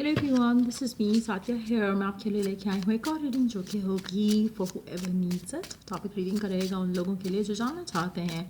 Hello everyone, this is me Sathiya here. मैं आपके लिए लेके आई हूँ एक और रीडिंग जो कि होगी for whoever needs it. Topic reading का रहेगा उन लोगों के लिए जो जानना चाहते हैं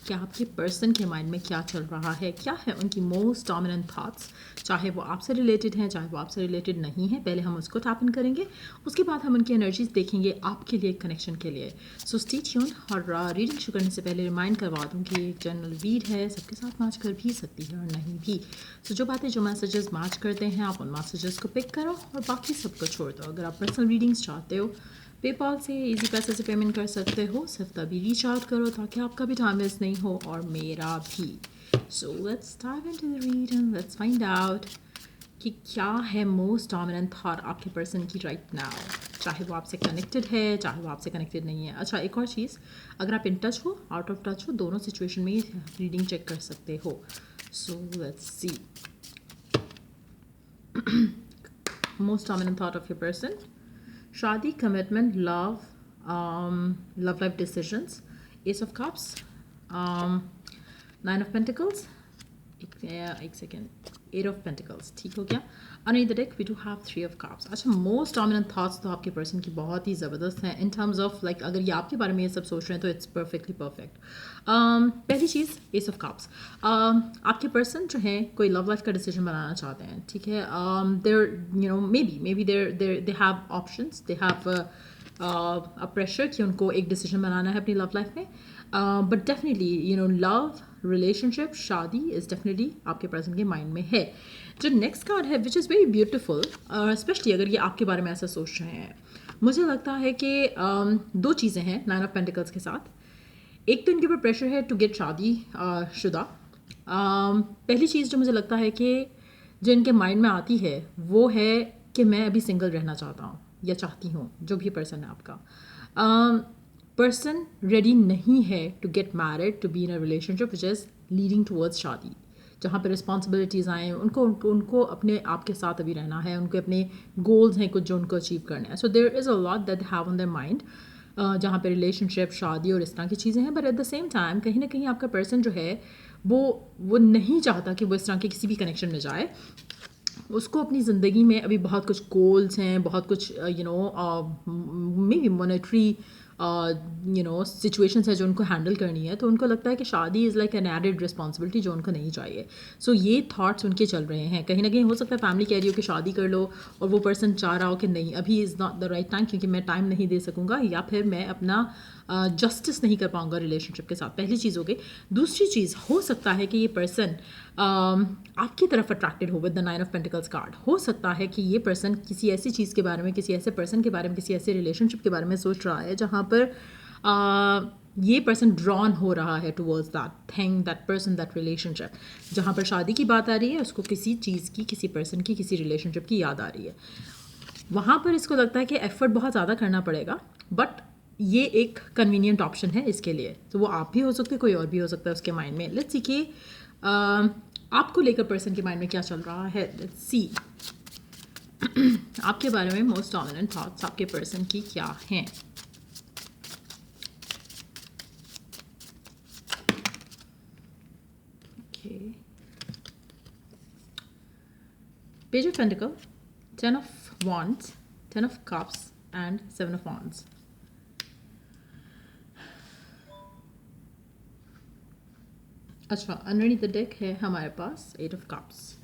कि आपके पर्सन के माइंड में क्या चल रहा है, क्या है उनकी मोस्ट डोमिनेंट थॉट्स, चाहे वो आपसे रिलेटेड हैं चाहे वो आपसे रिलेटेड नहीं है। पहले हम उसको टैप इन करेंगे, उसके बाद हम उनकी एनर्जीज देखेंगे आपके लिए कनेक्शन के लिए। So stay tuned. और रीडिंग शुरू करने से पहले रिमाइंड करवा दूँ कि एक जनरल रीड है, सबके साथ मैच कर भी सकती है और नहीं भी। सो जो बातें जो मैसेजेस मैच करते हैं आप उन मैसेजेस को पिक करो और बाकी सबको छोड़ दो। अगर आप पर्सनल रीडिंग्स चाहते हो पेपाल से इजी पैसे से पेमेंट कर सकते हो, सिर्फ तभी रीच आउट करो ताकि आपका भी टाइम वेस्ट नहीं हो और मेरा भी। So let's dive into the read and let's find out कि क्या है मोस्ट डोमिनेंट थॉट आपके पर्सन की राइट नाउ, चाहे वो आपसे कनेक्टेड है चाहे वो आपसे कनेक्टेड नहीं है। अच्छा, एक और चीज़, अगर आप इन टच हो आउट ऑफ टच हो, दोनों सिचुएशन में रीडिंग चेक कर सकते हो। So let's see most dominant thought of your person: शादी, commitment, love, love life decisions, ace of cups, nine of pentacles, एक सेकेंड, एट ऑफ पेंटिकल्स। ठीक हो गया। और in the deck we do have three of cups. अच्छा, most dominant thoughts तो आपके person की बहुत ही ज़बरदस्त हैं इन टर्म्स ऑफ लाइक अगर ये आपके बारे में ये सब सोच रहे हैं तो इट्स परफेक्टली परफेक्ट। पहली चीज़, एस ऑफ कप्स। आपके पर्सन जो है कोई लव लाइफ का डिसीजन बनाना चाहते हैं, ठीक है। There you know may be they have options, they have a pressure कि उनको एक डिसीजन बनाना है अपनी लव लाइफ में। But definitely you know love, relationship, शादी इज़ डेफिनेटली आपके पर्सन के माइंड में है। जो नेक्स्ट कार्ड है which is very beautiful, specially अगर ये आपके बारे में ऐसा सोच रहे हैं, मुझे लगता है कि दो चीज़ें हैं नाइन ऑफ पेंटिकल्स के साथ। एक तो इनके ऊपर प्रेशर है टू गेट शादी शुदा। पहली चीज़ जो मुझे लगता है कि जो इनके माइंड में आती है वो है कि मैं अभी सिंगल रहना चाहता हूँ या चाहती हूँ, जो भी पर्सन है आपका। पर्सन रेडी नहीं है to get married, to be in a relationship which is leading towards शादी, जहाँ पर रिस्पॉन्सिबिलिटीज़ आएँ। उनको अपने आप के साथ अभी रहना है, उनके अपने गोल्स हैं कुछ जो उनको अचीव करना है। So there is a lot that have on their mind, जहाँ पे रिलेशनशिप, शादी और इस तरह की चीज़ें हैं। But at the same time कहीं ना कहीं आपका पर्सन जो है वो नहीं चाहता कि वो इस तरह के किसी भी कनेक्शन में जाए। उसको अपनी ज़िंदगी में अभी बहुत कुछ गोल्स हैं, बहुत कुछ you know may be monetary you know situations है जो उनको हैंडल करनी है। तो उनको लगता है कि शादी is like an added responsibility जो उनको नहीं चाहिए। सो ये थॉट्स उनके चल रहे हैं। कहीं ना कहीं हो सकता है फैमिली कह रही हो कि शादी कर लो और वो पर्सन चाह रहा हो कि नहीं, अभी is not the right time क्योंकि मैं टाइम नहीं दे सकूँगा या फिर मैं अपना जस्टिस नहीं कर पाऊँगा रिलेशनशिप के साथ। पहली चीज़ हो गई। दूसरी चीज़, हो सकता है कि ये पर्सन आपकी तरफ अट्रैक्टेड हो with the nine of pentacles card. हो सकता है कि ये पर्सन किसी ऐसी चीज़ के बारे में, किसी ऐसे पर्सन के बारे में, किसी ऐसे रिलेशनशिप के बारे में सोच रहा है जहाँ पर ये पर्सन ड्रॉन हो रहा है towards that thing, that person, that relationship. जहाँ पर शादी की बात आ रही है उसको किसी चीज़ की, किसी पर्सन की, किसी रिलेशनशिप की याद आ रही है। वहाँ पर इसको लगता है कि एफर्ट बहुत ज़्यादा करना पड़ेगा, बट ये एक कन्वीनियंट ऑप्शन है इसके लिए। तो वो आप भी हो सकते, कोई और भी हो सकता है उसके माइंड में। लेट्स सी कि आपको लेकर पर्सन के माइंड में क्या चल रहा है। लेट्स सी आपके बारे में मोस्ट डोमिनेंट थॉट्स आपके पर्सन की क्या हैं। Page of pentacle, ten of wands, ten of cups and seven of wands. अच्छा, अंडरनीथ द डेक है हमारे पास एट ऑफ कप्स।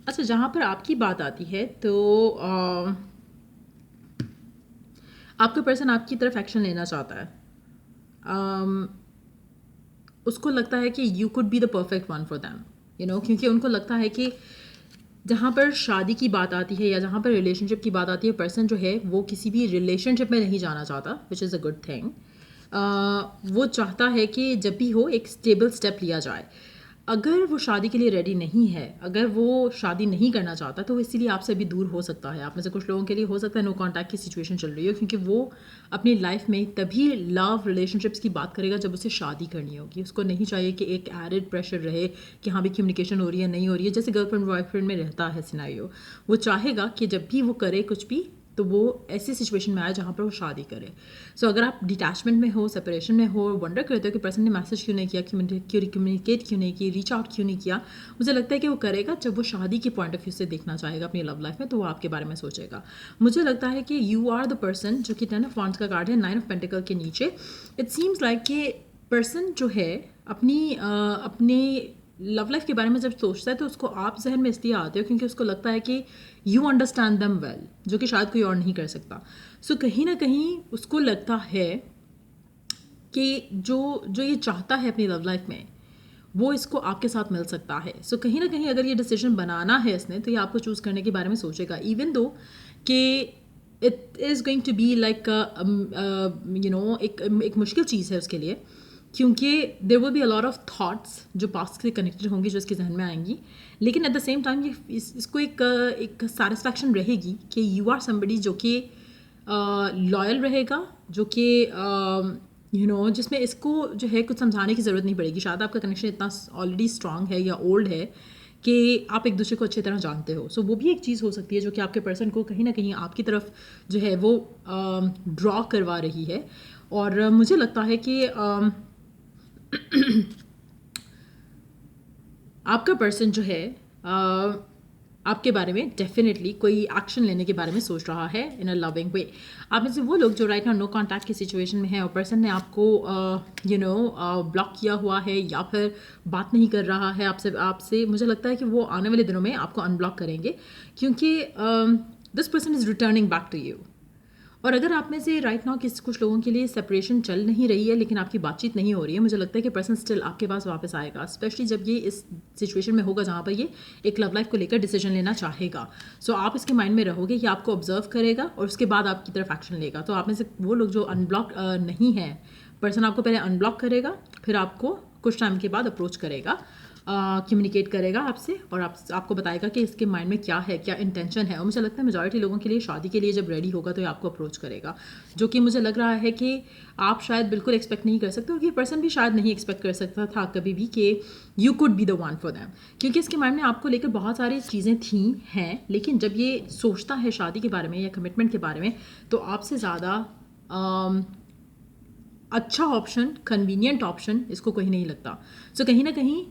अच्छा, जहाँ पर आपकी बात आती है तो आपका पर्सन आपकी तरफ एक्शन लेना चाहता है। उसको लगता है कि you could be the perfect one for them, you know, क्योंकि उनको लगता है कि जहाँ पर शादी की बात आती है या जहाँ पर रिलेशनशिप की बात आती है, पर्सन जो है वो किसी भी रिलेशनशिप में नहीं जाना चाहता, which is a good thing. वो चाहता है कि जब भी हो एक स्टेबल स्टेप लिया जाए। अगर वो शादी के लिए रेडी नहीं है, अगर वो शादी नहीं करना चाहता, तो वो इसीलिए आपसे भी दूर हो सकता है। आप में से कुछ लोगों के लिए हो सकता है नो कॉन्टैक्ट की सिचुएशन चल रही हो, क्योंकि वो अपनी लाइफ में तभी लव रिलेशनशिप्स की बात करेगा जब उसे शादी करनी होगी। उसको नहीं चाहिए कि एक एडेड प्रेशर रहे कि हाँ भी कम्युनिकेशन हो रही है नहीं हो रही है, जैसे गर्लफ्रेंड बॉयफ्रेंड में रहता है सिनारियो। वो चाहेगा कि जब भी वो करे कुछ भी तो वो ऐसी सिचुएशन में आए जहाँ पर वो शादी करे। सो अगर आप डिटैचमेंट में हो, सेपरेशन में हो, वंडर करते हो कि पर्सन ने मैसेज क्यों नहीं किया, कम्युनिकेट क्यों नहीं की, रीच आउट क्यों नहीं किया, मुझे लगता है कि वो करेगा जब वो शादी के पॉइंट ऑफ व्यू से देखना चाहेगा अपनी लव लाइफ में, तो वो आपके बारे में सोचेगा। मुझे लगता है कि यू आर द पर्सन, जो कि 10 ऑफ वांड्स का कार्ड है, 9 ऑफ पेंटिकल के नीचे, इट सीम्स लाइक कि पर्सन जो है अपने लव लाइफ के बारे में जब सोचता है तो उसको आप जहन में इसलिए आते हो क्योंकि उसको लगता है कि यू अंडरस्टैंड देम वेल, जो कि शायद कोई और नहीं कर सकता। सो कहीं ना कहीं उसको लगता है कि जो जो ये चाहता है अपनी लव लाइफ में वो इसको आपके साथ मिल सकता है। सो कहीं ना कहीं अगर ये डिसीजन बनाना है इसने तो ये आपको चूज़ करने के बारे में सोचेगा, इवन दो कि it is going to be like एक मुश्किल चीज़ है उसके लिए, क्योंकि there will be a lot of thoughts जो पास्ट से कनेक्टेड होंगी जो इसके जहन में आएंगी, लेकिन एट द सेम टाइम ये इसको एक सेटिस्फैक्शन रहेगी कि यू आर समबडी जो कि लॉयल रहेगा, जो कि जिसमें इसको जो है कुछ समझाने की ज़रूरत नहीं पड़ेगी। शायद आपका कनेक्शन इतना ऑलरेडी स्ट्रांग है या ओल्ड है कि आप एक दूसरे को अच्छी तरह जानते हो। सो वो भी एक चीज़ हो सकती है जो कि आपके पर्सन को कहीं ना कहीं आपकी तरफ जो है वो ड्रॉ करवा रही है। और मुझे लगता है कि आपका पर्सन जो है आपके बारे में डेफिनेटली कोई एक्शन लेने के बारे में सोच रहा है इन अ लविंग वे। आप में से वो लोग जो राइट नाउ नो कॉन्टैक्ट की सिचुएशन में है और पर्सन ने आपको ब्लॉक किया हुआ है या फिर बात नहीं कर रहा है आपसे मुझे लगता है कि वो आने वाले दिनों में आपको अनब्लॉक करेंगे, क्योंकि this person is returning back to you. और अगर आप में से राइट नाउ कुछ लोगों के लिए सेपरेशन चल नहीं रही है लेकिन आपकी बातचीत नहीं हो रही है, मुझे लगता है कि पर्सन स्टिल आपके पास वापस आएगा, स्पेशली जब ये इस सिचुएशन में होगा जहाँ पर ये एक लव लाइफ को लेकर डिसीजन लेना चाहेगा। सो आप इसके माइंड में रहोगे कि आपको ऑब्जर्व करेगा और उसके बाद आपकी तरफ एक्शन लेगा। तो आप में से वो लोग जो अनब्लॉक नहीं है, पर्सन आपको पहले अनब्लॉक करेगा, फिर आपको कुछ टाइम के बाद अप्रोच करेगा, कम्युनिकेट करेगा आपसे और आपको बताएगा कि इसके माइंड में क्या है, क्या इंटेंशन है। और मुझे लगता है मेजॉरिटी लोगों के लिए शादी के लिए जब रेडी होगा तो ये आपको अप्रोच करेगा, जो कि मुझे लग रहा है कि आप शायद बिल्कुल एक्सपेक्ट नहीं कर सकते और ये पर्सन भी शायद नहीं एक्सपेक्ट कर सकता था कभी भी कि you could be the one for them, क्योंकि इसके माइंड में आपको लेकर बहुत सारी चीज़ें थी हैं, लेकिन जब ये सोचता है शादी के बारे में या कमिटमेंट के बारे में तो आपसे ज़्यादा अच्छा ऑप्शन, कन्वीनियंट ऑप्शन इसको कहीं नहीं लगता। सो कहीं ना कहीं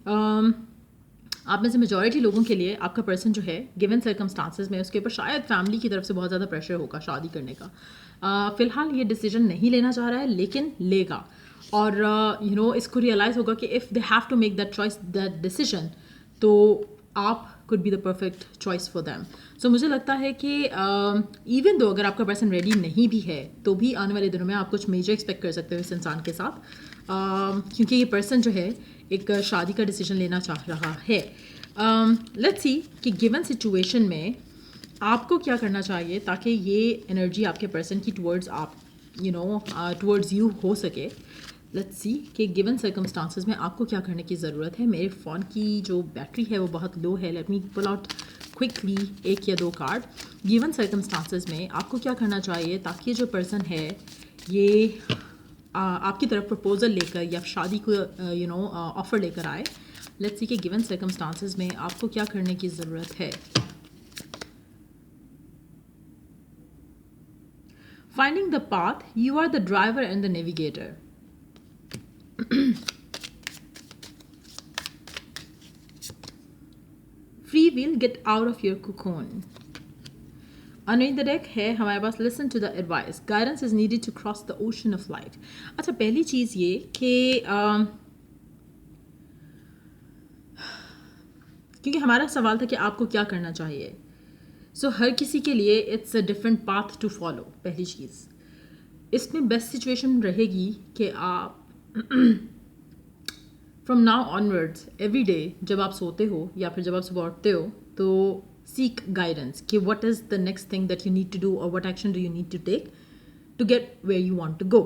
आप में से मेजॉरिटी लोगों के लिए आपका पर्सन जो है गिवन सर्कमस्टांसेस में उसके ऊपर शायद फैमिली की तरफ से बहुत ज़्यादा प्रेशर होगा शादी करने का। फ़िलहाल ये डिसीजन नहीं लेना चाह रहा है लेकिन लेगा, और इसको रियलाइज़ होगा कि if they have to make that choice, that decision, तो आप could be the perfect choice for them. So मुझे लगता है कि इवन दो अगर आपका पर्सन रेडी नहीं भी है तो भी आने वाले दिनों में आप कुछ मेजर एक्सपेक्ट कर सकते हो इस इंसान के साथ, क्योंकि ये पर्सन जो है एक शादी का डिसीजन लेना चाह रहा है। लेट्स सी कि गिवन सिचुएशन में आपको क्या करना चाहिए ताकि ये एनर्जी आपके पर्सन की टुवर्ड्स आप टुवर्ड्स यू हो सके। लेट्स सी कि गिवन सर्कमस्टांसेस में आपको क्या करने की ज़रूरत है। मेरे फ़ोन की जो बैटरी है वो बहुत लो है, let me pull out quickly एक या दो कार्ड। गिवन सर्कमस्टांसेस में आपको क्या करना चाहिए ताकि जो पर्सन है ये आपकी तरफ प्रपोजल लेकर या शादी को ऑफर लेकर आए। लेट्स सी कि गिवन सर्कमस्टांसेस में आपको क्या करने की ज़रूरत है। Finding the path, you are the driver and the navigator. Free will, get out of your cocoon। Underneath the deck है हमारे पास listen to the advice, guidance is needed to cross the ocean of life. अच्छा, पहली चीज़ ये कि क्योंकि हमारा सवाल था कि आपको क्या करना चाहिए, सो हर किसी के लिए it's a different path to follow. पहली चीज़, इसमें बेस्ट सिचुएशन रहेगी कि आप from now onwards every day जब आप सोते हो या फिर जब आप सुबह उठते हो तो seek guidance कि what is the next thing that you need to do or what action do you need to take to get where you want to go।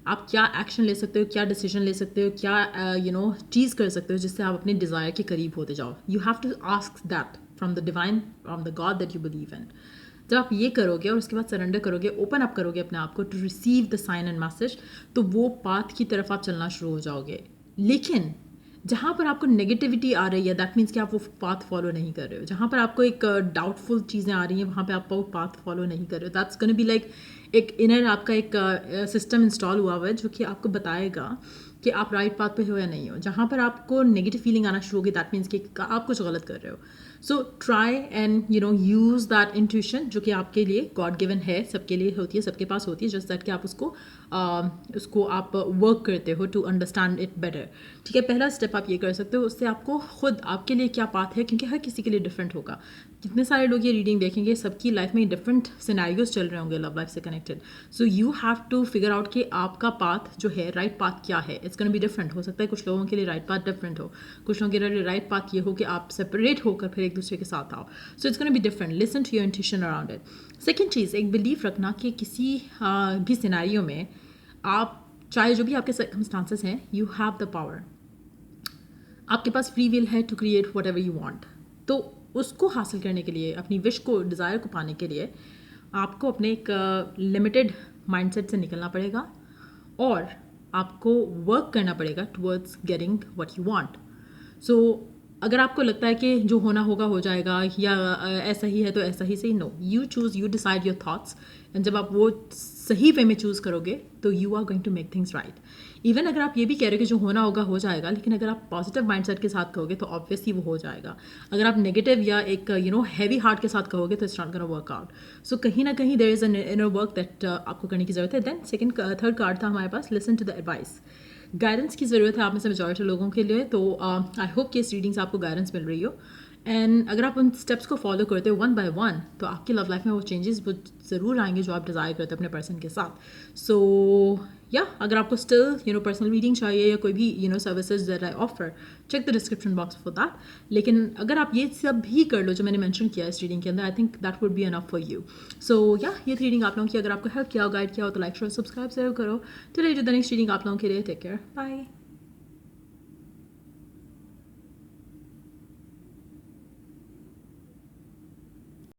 आप क्या एक्शन ले सकते हो, क्या डिसीजन ले सकते हो, क्या चीज़ कर सकते हो जिससे आप अपने डिज़ायर के करीब होते जाओ। You have to ask that from the divine, from the God that you believe in. जब आप ये करोगे और उसके बाद सरेंडर करोगे, ओपन अप करोगे अपने आप को to receive the sign and message, तो वो पाथ की तरफ आप चलना शुरू हो जाओगे। लेकिन जहाँ पर आपको नेगेटिविटी आ रही है दैट मीन्स कि आप वो पाथ फॉलो नहीं कर रहे हो. जहाँ पर आपको एक डाउटफुल चीज़ें आ रही हैं वहाँ पे आप वो पाथ फॉलो नहीं कर रहे हो. दैट्स गोना बी लाइक एक इनर आपका एक सिस्टम इंस्टॉल हुआ हुआ है जो कि आपको बताएगा कि आप राइट पाथ पे हो या नहीं हो. जहाँ पर आपको नेगेटिव फीलिंग आना शुरू होगी दैट मीन्स कि आप कुछ गलत कर रहे हो. So try and use that intuition जो कि आपके लिए गॉड गिवन है, सबके लिए होती है, सबके पास होती है. जस्ट दैट कि आप उसको आप वर्क करते हो टू अंडरस्टैंड इट बेटर. ठीक है, पहला स्टेप आप ये कर सकते हो. उससे आपको खुद आपके लिए क्या पाथ है, क्योंकि हर किसी के लिए डिफरेंट होगा. जितने सारे लोग ये रीडिंग देखेंगे सबकी लाइफ में डिफरेंट सिनेरियोज चल रहे होंगे लव लाइफ से connected. So you have to figure out कि आपका पाथ जो है राइट पाथ क्या है. It's gonna be different. हो सकता है कुछ लोगों के लिए राइट पाथ डिफरेंट हो, कुछ लोगों के लिए राइट पाथ ये हो कि आप सेपरेट होकर फिर एक दूसरे के साथ आओ. So it's gonna be different. Listen to your intuition around it. Second चीज़, एक बिलीफ रखना कि किसी भी सिनेरियो में आप चाहे जो भी आपके सर्कमस्टांसेस हैं, यू हैव द पावर. आपके पास फ्री विल है to create whatever you want. तो उसको हासिल करने के लिए, अपनी विश को, डिज़ायर को पाने के लिए आपको अपने एक लिमिटेड माइंडसेट से निकलना पड़ेगा और आपको वर्क करना पड़ेगा towards getting what you want. So अगर आपको लगता है कि जो होना होगा हो जाएगा या ऐसा ही है तो ऐसा ही सही, no, you choose, you decide your thoughts. And जब आप वो सही वे में चूज़ करोगे तो you are going to make things right. Even अगर आप ये भी कह रहे हो कि जो होना होगा हो जाएगा, लेकिन अगर आप पॉजिटिव माइंडसेट के साथ कहोगे तो ऑब्वियसली वो हो जाएगा. अगर आप नेगेटिव या एक हैवी हार्ट के साथ कहोगे तो it's not gonna work out. So कहीं ना कहीं there is an inner work that आपको करने की ज़रूरत है. देन थर्ड कार्ड था हमारे पास, listen to the advice. Guidance की ज़रूरत है आप में से मेजॉरिटी लोगों के लिए. तो आई होप कि इस रीडिंग से आपको गाइडेंस मिल रही हो. एंड अगर आप उन स्टेप्स को फॉलो करते हो वन बाय वन तो आपकी लव लाइफ में वो चेंजेस वो ज़रूर आएंगे जो आप डिज़ायर करते हो अपने पर्सन के साथ. सो या अगर आपको स्टिल पर्सनल रीडिंग चाहिए या कोई भी services that I offer, check the description box for that. लेकिन अगर आप ये सब भी कर लो जो मैंने मेंशन किया इस रीडिंग के अंदर, I think that would be enough for you. So या ये थी रीडिंग आप लोगों की. अगर आपको हेल्प किया हो, गाइड किया हो तो लाइक शेयर सब्सक्राइब जरूर करो. चलिए जो द नेक्स्ट रीडिंग आप लोगों के लिए. Take care, bye.